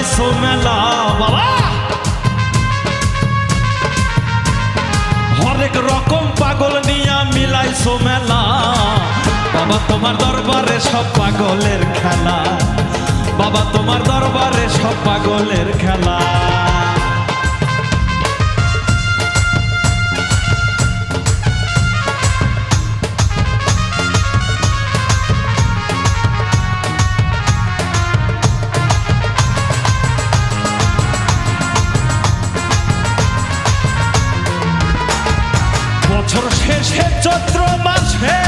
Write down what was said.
মিলাইছো মেলা বাবা, হরেক রকম পাগল নিয়া মিলাইছো মেলা। বাবা তোমার দরবারে সব পাগলের খেলা, বাবা তোমার দরবারে সব পাগলের খেলা। বছর শেষে চৈত্র মাসে